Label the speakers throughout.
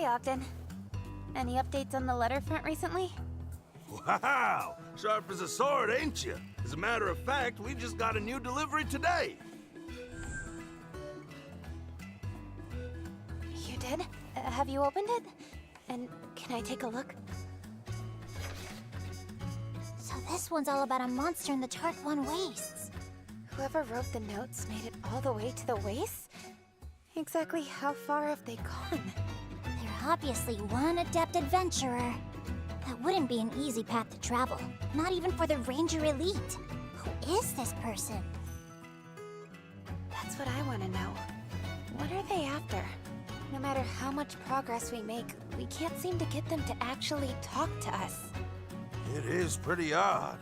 Speaker 1: Ogden. Any updates on the letter front recently?
Speaker 2: Wow! Sharp as a sword, ain't you? As a matter of fact, we just got a new delivery today.
Speaker 1: You did? Have you opened it? And can I take a look?
Speaker 3: So this one's all about a monster in the Tark 1 wastes.
Speaker 1: Whoever wrote the notes made it all the way to the wastes? Exactly how far have they gone?
Speaker 3: They're obviously one adept adventurer. That wouldn't be an easy path to travel, not even for the Ranger Elite. Who is this person?
Speaker 1: That's what I want to know. What are they after? No matter how much progress we make, we can't seem to get them to actually talk to us.
Speaker 2: It is pretty odd.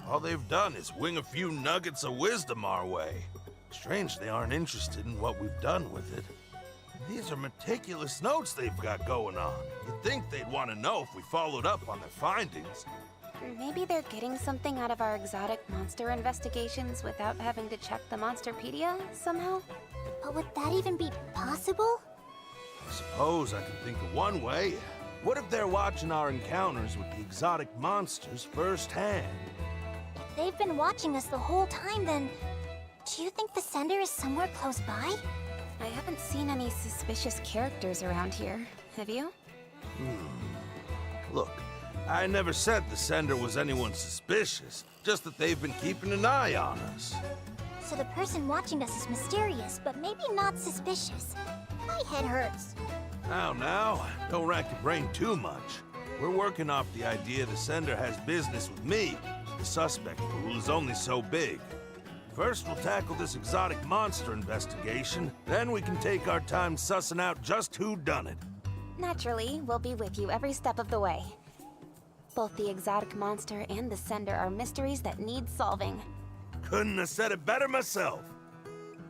Speaker 2: All they've done is wing a few nuggets of wisdom our way. Strange they aren't interested in what we've done with it. These are meticulous notes they've got going on. You'd think they'd want to know if we followed up on their findings.
Speaker 1: Maybe they're getting something out of our exotic monster investigations without having to check the Monsterpedia somehow?
Speaker 3: But would that even be possible?
Speaker 2: I suppose I can think of one way. What if they're watching our encounters with the exotic monsters firsthand?
Speaker 3: If they've been watching us the whole time, then do you think the sender is somewhere close by?
Speaker 1: I haven't seen any suspicious characters around here, have you?
Speaker 2: Look, I never said the sender was anyone suspicious, just that they've been keeping an eye on us.
Speaker 3: So the person watching us is mysterious, but maybe not suspicious. My head hurts.
Speaker 2: Now, don't rack your brain too much. We're working off the idea the sender has business with me. The suspect pool is only so big. First, we'll tackle this exotic monster investigation, then we can take our time sussing out just who done it.
Speaker 1: Naturally, we'll be with you every step of the way. Both the exotic monster and the sender are mysteries that need solving.
Speaker 2: Couldn't have said it better myself.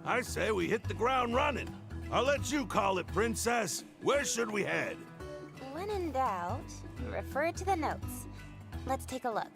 Speaker 2: I say we hit the ground running. I'll let you call it, Princess. Where should we head?
Speaker 1: When in doubt, refer to the notes. Let's take a look.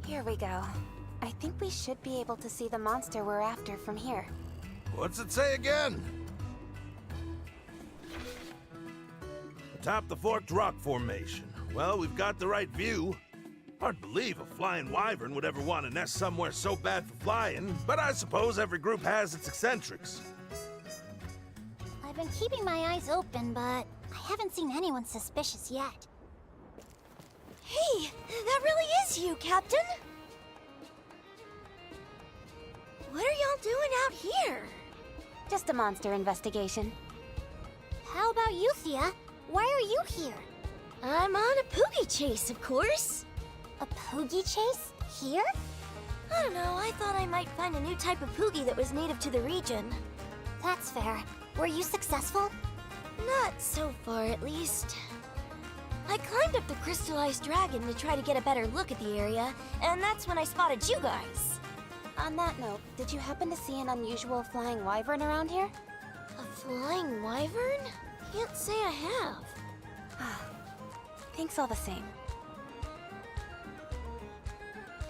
Speaker 1: Here we go. I think we should be able to see the monster we're after from here.
Speaker 2: What's it say again? Atop the Forked Rock Formation. Well, we've got the right view. Hard to believe a flying wyvern would ever want to nest somewhere so bad for flying, but I suppose every group has its eccentrics.
Speaker 3: I've been keeping my eyes open, but I haven't seen anyone suspicious yet.
Speaker 4: Hey, that really is you, Captain! What are y'all doing out here?
Speaker 1: Just a monster investigation.
Speaker 3: How about you, Thea? Why are you here?
Speaker 4: I'm on a poogie chase, of course.
Speaker 3: A poogie chase? Here?
Speaker 4: I don't know, I thought I might find a new type of poogie that was native to the region.
Speaker 3: That's fair. Were you successful?
Speaker 4: Not so far, at least. I climbed up the crystallized dragon to try to get a better look at the area, and that's when I spotted you guys.
Speaker 1: On that note, did you happen to see an unusual flying wyvern around here?
Speaker 4: A flying wyvern? Can't say I have.
Speaker 1: Thanks all the same.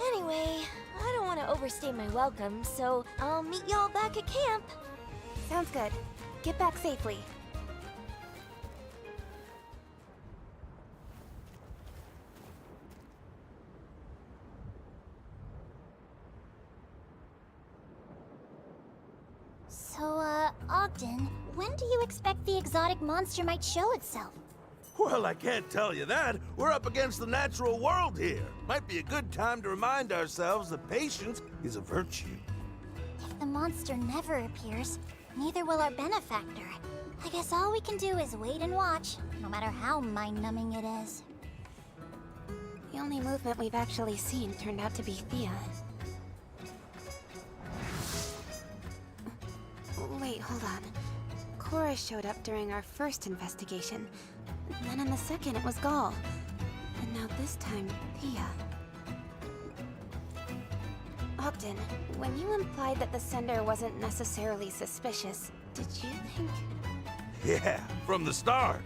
Speaker 4: Anyway, I don't want to overstay my welcome, so I'll meet y'all back at camp.
Speaker 1: Sounds good. Get back safely.
Speaker 3: So, Ogden, when do you expect the exotic monster might show itself?
Speaker 2: Well, I can't tell you that. We're up against the natural world here. Might be a good time to remind ourselves that patience is a virtue.
Speaker 3: If the monster never appears, neither will our benefactor. I guess all we can do is wait and watch, no matter how mind-numbing it is.
Speaker 1: The only movement we've actually seen turned out to be Thea. Wait, hold on. Cora showed up during our first investigation. Then in the second, it was Gall. And now this time, Thea. Ogden, when you implied that the sender wasn't necessarily suspicious, did you think...
Speaker 2: Yeah, from the start.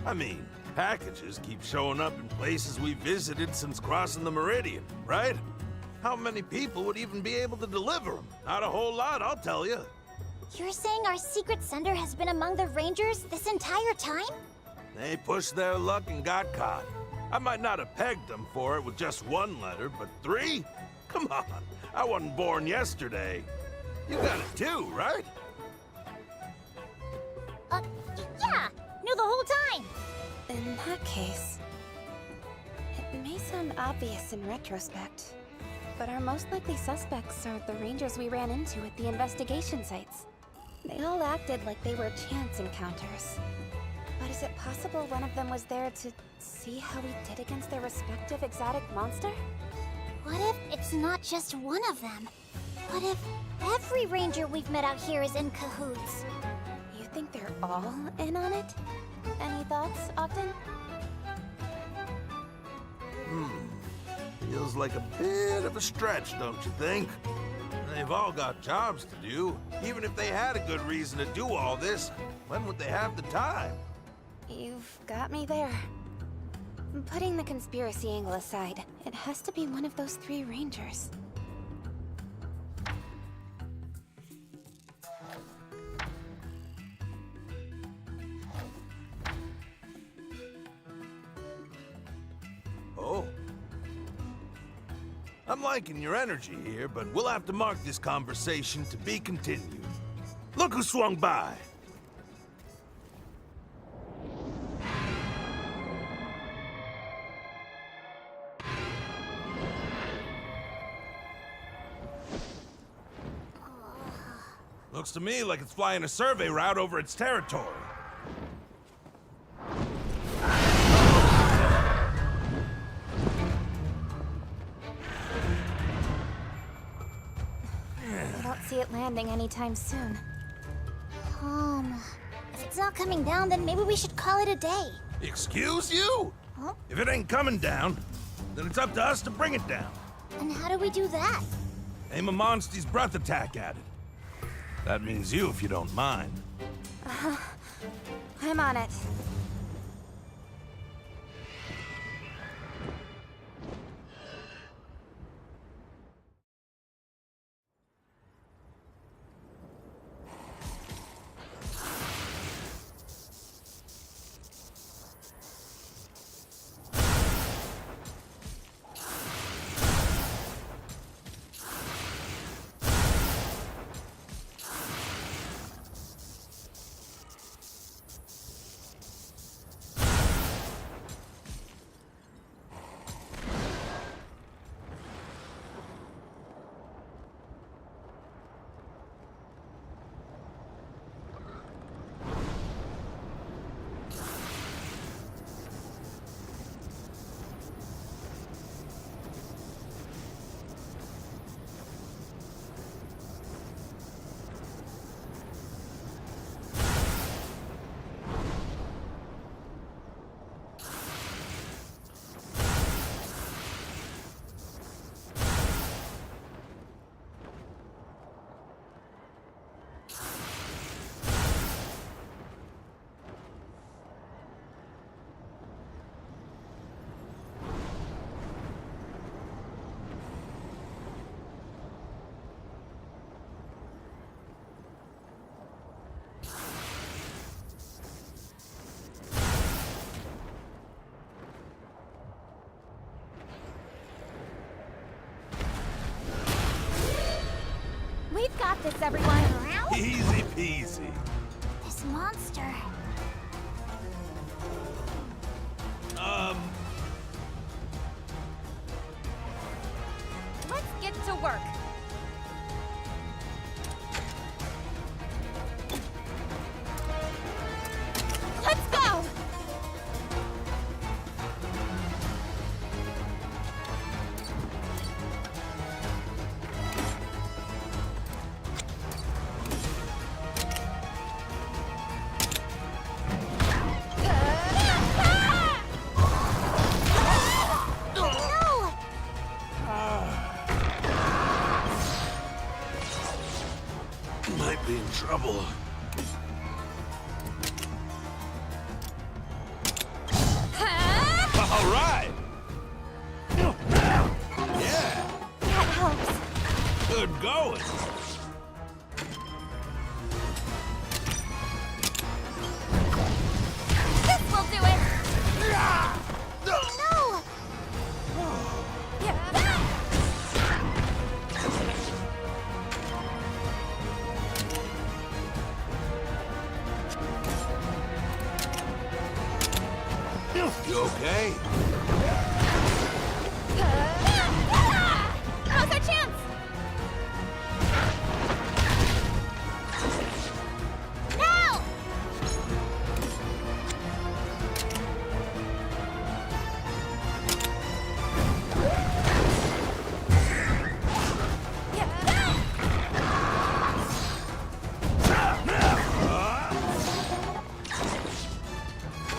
Speaker 2: I mean, packages keep showing up in places we visited since crossing the Meridian, right? How many people would even be able to deliver them? Not a whole lot, I'll tell you.
Speaker 3: You're saying our secret sender has been among the Rangers this entire time?
Speaker 2: They pushed their luck and got caught. I might not have pegged them for it with just one letter, but 3? Come on, I wasn't born yesterday. You got it too, right?
Speaker 3: Yeah! Knew the whole time!
Speaker 1: In that case... It may sound obvious in retrospect, but our most likely suspects are the Rangers we ran into at the investigation sites. They all acted like they were chance encounters. But is it possible one of them was there to see how we did against their respective exotic monster?
Speaker 3: What if it's not just one of them? What if every ranger we've met out here is in cahoots?
Speaker 1: You think they're all in on it? Any thoughts, Ogden?
Speaker 2: Feels like a bit of a stretch, don't you think? They've all got jobs to do. Even if they had a good reason to do all this, when would they have the time?
Speaker 1: You've got me there. Putting the conspiracy angle aside, it has to be one of those 3 Rangers.
Speaker 2: Oh. I'm liking your energy here, but we'll have to mark this conversation to be continued. Look who swung by! Looks to me like it's flying a survey route over its territory.
Speaker 1: I don't see it landing anytime soon.
Speaker 3: If it's not coming down, then maybe we should call it a day.
Speaker 2: Excuse you?
Speaker 3: Huh?
Speaker 2: If it ain't coming down, then it's up to us to bring it down.
Speaker 3: And how do we do that?
Speaker 2: Aim a monster's breath attack at it. That means you, if you don't mind.
Speaker 1: I'm on it.
Speaker 4: this, everyone.
Speaker 2: Easy peasy.
Speaker 3: This monster.
Speaker 4: Let's get to work. Let's go!
Speaker 3: No!
Speaker 2: Might be in trouble. All right. Yeah,
Speaker 4: That helps.
Speaker 2: good going.
Speaker 4: This will do it.
Speaker 3: No!
Speaker 2: You okay?
Speaker 4: Now's our chance.
Speaker 3: Now!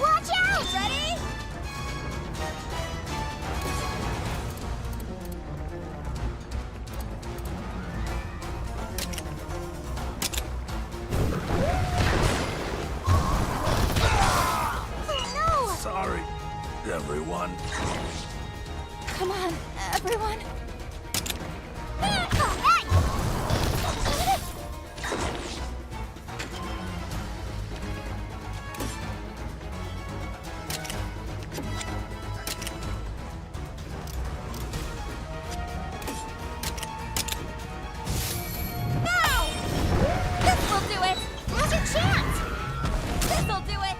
Speaker 3: Watch out!
Speaker 4: Ready?
Speaker 3: No!
Speaker 2: Sorry, everyone.
Speaker 4: Come on, everyone. Now! This will do it.
Speaker 3: Now's your chance!
Speaker 4: This'll do it.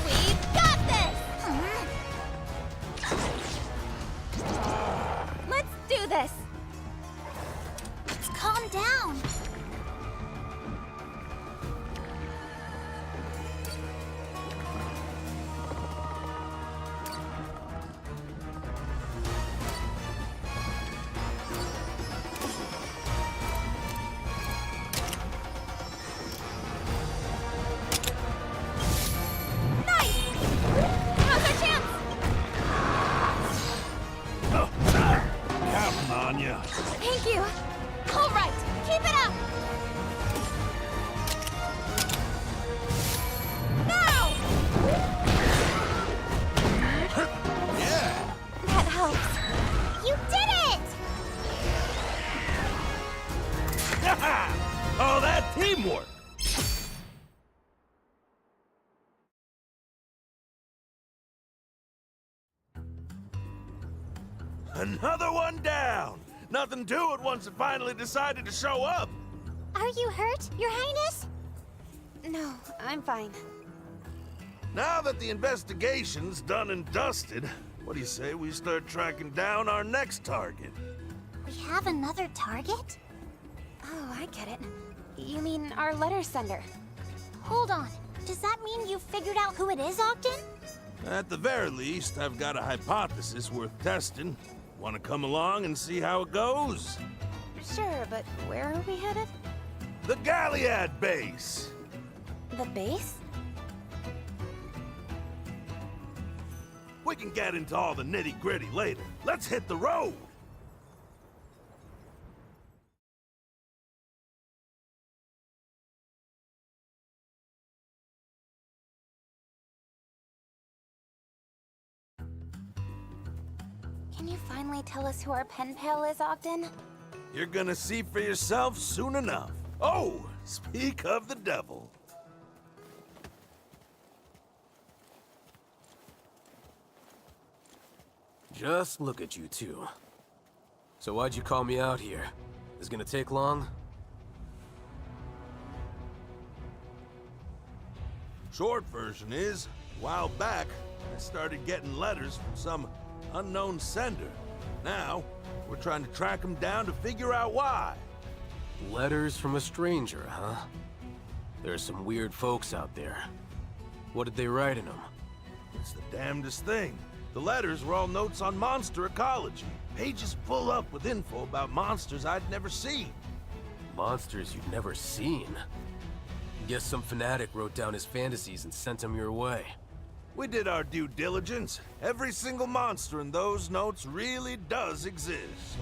Speaker 4: We've got this. Let's do this.
Speaker 3: Let's calm down.
Speaker 4: Nice. Now's our chance.
Speaker 2: Counting on you.
Speaker 4: Thank you. All right, keep it up. Now.
Speaker 2: Yeah.
Speaker 4: That helps.
Speaker 3: You did it!
Speaker 2: Oh, that teamwork. Another one down. Nothing to it once it finally decided to show up.
Speaker 3: Are you hurt, Your Highness?
Speaker 1: No, I'm fine.
Speaker 2: Now that the investigation's done and dusted, what do you say we start tracking down our next target?
Speaker 3: We have another target?
Speaker 1: Oh, I get it. You mean our letter sender?
Speaker 3: Hold on. Does that mean you figured out who it is, Ogden?
Speaker 2: At the very least, I've got a hypothesis worth testing. Want to come along and see how it goes?
Speaker 1: Sure, but where are we headed?
Speaker 2: The Galliad base!
Speaker 1: The base?
Speaker 2: We can get into all the nitty-gritty later. Let's hit the road!
Speaker 1: Can you finally tell us who our pen pal is, Ogden?
Speaker 2: You're gonna see for yourself soon enough. Oh, speak of the devil.
Speaker 5: Just look at you two. So why'd you call me out here? Is gonna take long?
Speaker 2: Short version is, a while back, I started getting letters from some unknown sender. Now, we're trying to track him down to figure out why.
Speaker 5: Letters from a stranger, huh? There's some weird folks out there. What did they write in them?
Speaker 2: It's the damnedest thing. The letters were all notes on monster ecology. Pages full up with info about monsters I'd never seen.
Speaker 5: Monsters you'd never seen? Guess some fanatic wrote down his fantasies and sent them your way.
Speaker 2: We did our due diligence. Every single monster in those notes really does exist.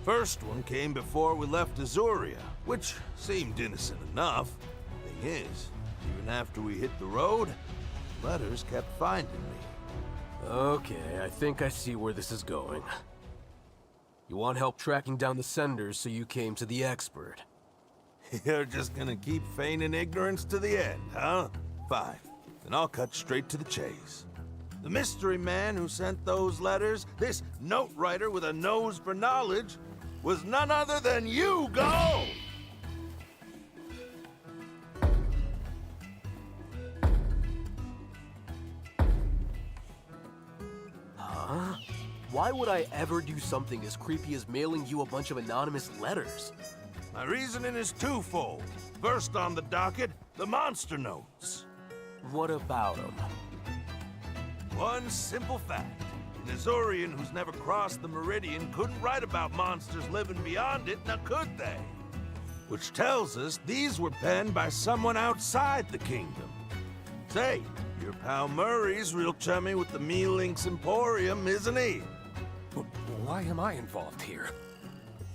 Speaker 2: First one came before we left Azuria, which seemed innocent enough. Thing is, even after we hit the road, letters kept finding me.
Speaker 5: Okay, I think I see where this is going. You want help tracking down the senders, so you came to the expert.
Speaker 2: You're just gonna keep feigning ignorance to the end, huh? Fine. Then I'll cut straight to the chase. The mystery man who sent those letters, this note writer with a nose for knowledge, was none other than you, Go!
Speaker 5: Huh? Why would I ever do something as creepy as mailing you a bunch of anonymous letters?
Speaker 2: My reasoning is twofold. First on the docket, the monster notes.
Speaker 5: What about them?
Speaker 2: One simple fact. An Azorian who's never crossed the Meridian couldn't write about monsters living beyond it, now could they? Which tells us these were penned by someone outside the kingdom. Say, your pal Murray's real chummy with the Me-Links Emporium, isn't he?
Speaker 5: Why am I involved here?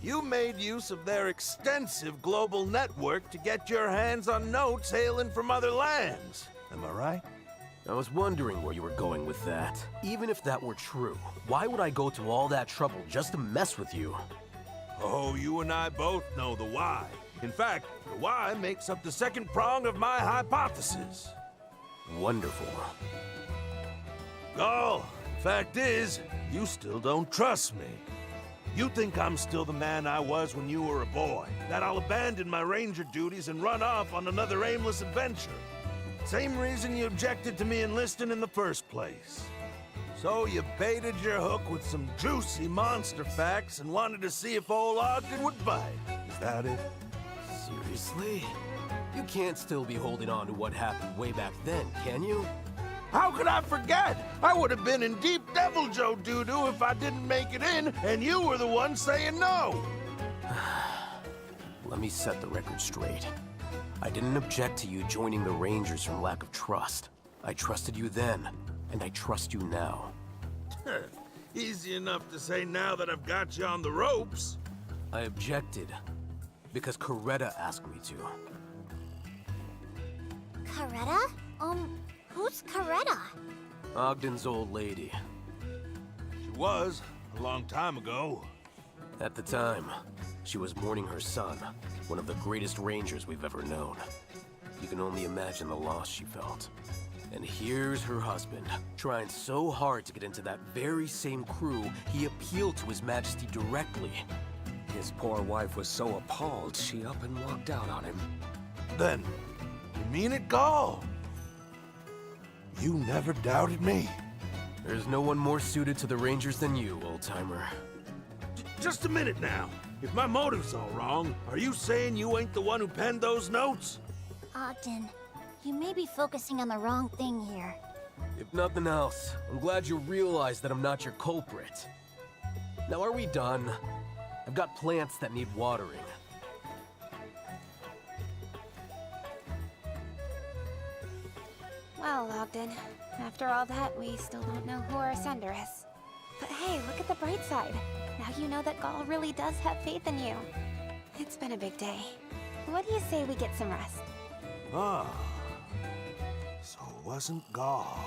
Speaker 2: You made use of their extensive global network to get your hands on notes hailing from other lands. Am I right?
Speaker 5: I was wondering where you were going with that. Even if that were true, why would I go to all that trouble just to mess with you?
Speaker 2: Oh, you and I both know the why. In fact, the why makes up the second prong of my hypothesis.
Speaker 5: Wonderful.
Speaker 2: Gall, fact is, you still don't trust me. You think I'm still the man I was when you were a boy, that I'll abandon my ranger duties and run off on another aimless adventure. Same reason you objected to me enlisting in the first place. So you baited your hook with some juicy monster facts and wanted to see if old Ogden would bite. Is that it?
Speaker 5: Seriously? You can't still be holding on to what happened way back then, can you?
Speaker 2: How could I forget? I would have been in deep Devil Joe doo-doo if I didn't make it in, and you were the one saying no.
Speaker 5: Let me set the record straight. I didn't object to you joining the Rangers from lack of trust. I trusted you then, and I trust you now.
Speaker 2: Easy enough to say now that I've got you on the ropes.
Speaker 5: I objected because Coretta asked me to.
Speaker 3: Coretta? Who's Coretta?
Speaker 5: Ogden's old lady.
Speaker 2: She was, a long time ago.
Speaker 5: At the time, she was mourning her son, one of the greatest rangers we've ever known. You can only imagine the loss she felt. And here's her husband, trying so hard to get into that very same crew, he appealed to His Majesty directly.
Speaker 6: His poor wife was so appalled, she up and walked out on him.
Speaker 2: Then, you mean it, Gall? You never doubted me?
Speaker 5: There's no one more suited to the Rangers than you, old-timer.
Speaker 2: Just a minute now. If my motive's all wrong, are you saying you ain't the one who penned those notes?
Speaker 3: Ogden, you may be focusing on the wrong thing here.
Speaker 5: If nothing else, I'm glad you realize that I'm not your culprit. Now, are we done? I've got plants that need watering.
Speaker 1: Well, Ogden, after all that, we still don't know who our sender is. But hey, look at the bright side. Now you know that Gall really does have faith in you. It's been a big day. What do you say we get some rest?
Speaker 2: Ah, so it wasn't Gall.